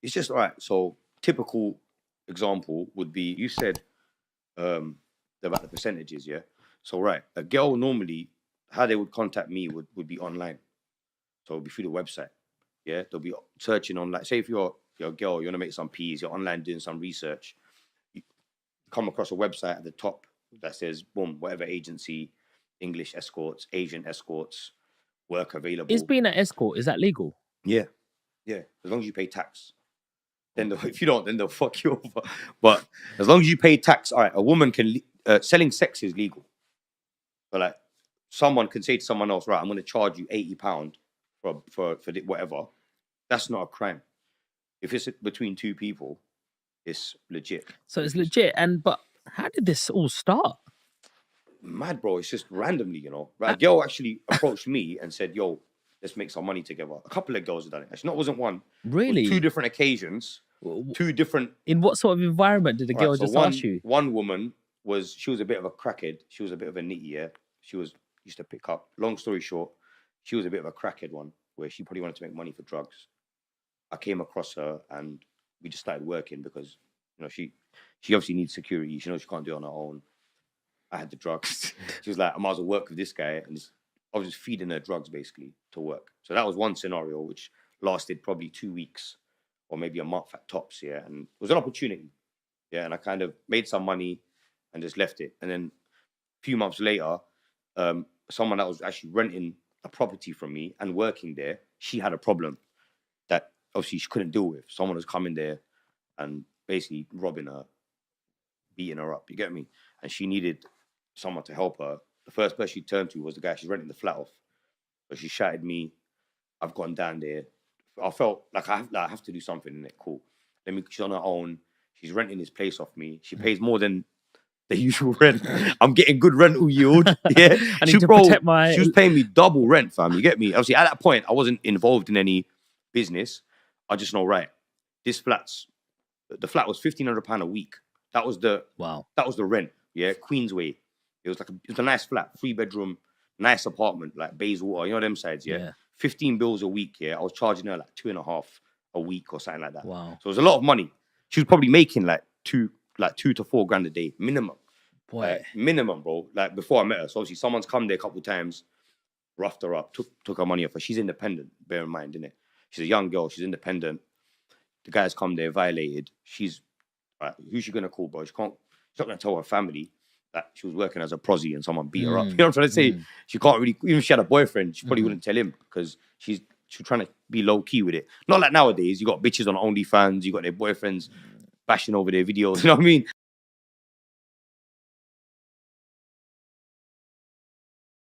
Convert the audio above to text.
it's just all right. So typical example would be you said about the percentages, yeah. So right, a girl normally how they would contact me would be online. So it'll be through the website. Yeah, they'll be searching on like say if you're a girl, you want to make some peas, you're online doing some research, you come across a website at the top that says boom, whatever agency, English escorts, Asian escorts, work Is available. being an escort, is that legal? Yeah, yeah. As long as you pay tax. Then if you don't, then they'll fuck you over. But as long as you pay tax, all right, a woman can selling sex is legal. But like someone can say to someone else, right, I'm going to charge you £80 for whatever. That's not a crime. If it's between two people, it's legit. So it's legit. But how did this all start? Mad, bro. It's just randomly, you know. Right? A girl actually approached me and said, yo, let's make some money together. A couple of girls have done it. Actually, it wasn't one. Really? It was 2 different occasions. 2 different. In what sort of environment did the girl just ask you? One woman she was a bit of a crackhead. She was a bit of a nitty, yeah. She used to pick up. Long story short, she was a bit of a crackhead one where she probably wanted to make money for drugs. I came across her and we just started working because, you know, she obviously needs security. She knows she can't do it on her own. I had the drugs. She was like, I might as well work with this guy. And I was just feeding her drugs basically to work. So that was one scenario which lasted probably 2 weeks or maybe a month at tops, yeah. And it was an opportunity, yeah. And I kind of made some money and just left it. And then a few months later, someone that was actually renting a property from me and working there, she had a problem that obviously she couldn't deal with. Someone was coming there and basically robbing her, beating her up, you get me? And she needed someone to help her. The first person she turned to was the guy she's renting the flat off. So she shouted me, I've gone down there. I felt like I have to do something in it. Cool. She's on her own. She's renting this place off me. She pays more than the usual rent. I'm getting good rental yield. Yeah. I need to protect She was paying me double rent, fam. You get me? Obviously, at that point, I wasn't involved in any business. I just know, right, the flat was £1,500 a week. That was the rent. Yeah, Queensway. It was a nice flat, 3-bedroom, nice apartment, like Bayswater, you know them sides, yeah? 15 bills a week, yeah. I was charging her like 2.5 a week or something like that. Wow. So it was a lot of money. She was probably making like 2 to 4 grand a day, minimum. Boy. Minimum, bro. Like before I met her. So obviously someone's come there a couple of times, roughed her up, took her money off her. She's independent, bear in mind, innit? She's a young girl, she's independent. The guy's come there, violated. She's who's she gonna call, bro? She's not gonna tell her family that she was working as a prosy and someone beat her up. You know what I'm trying to say? She can't really, even if she had a boyfriend, she probably wouldn't tell him because she's trying to be low key with it. Not like nowadays, you got bitches on OnlyFans, you got their boyfriends bashing over their videos, you know what I mean?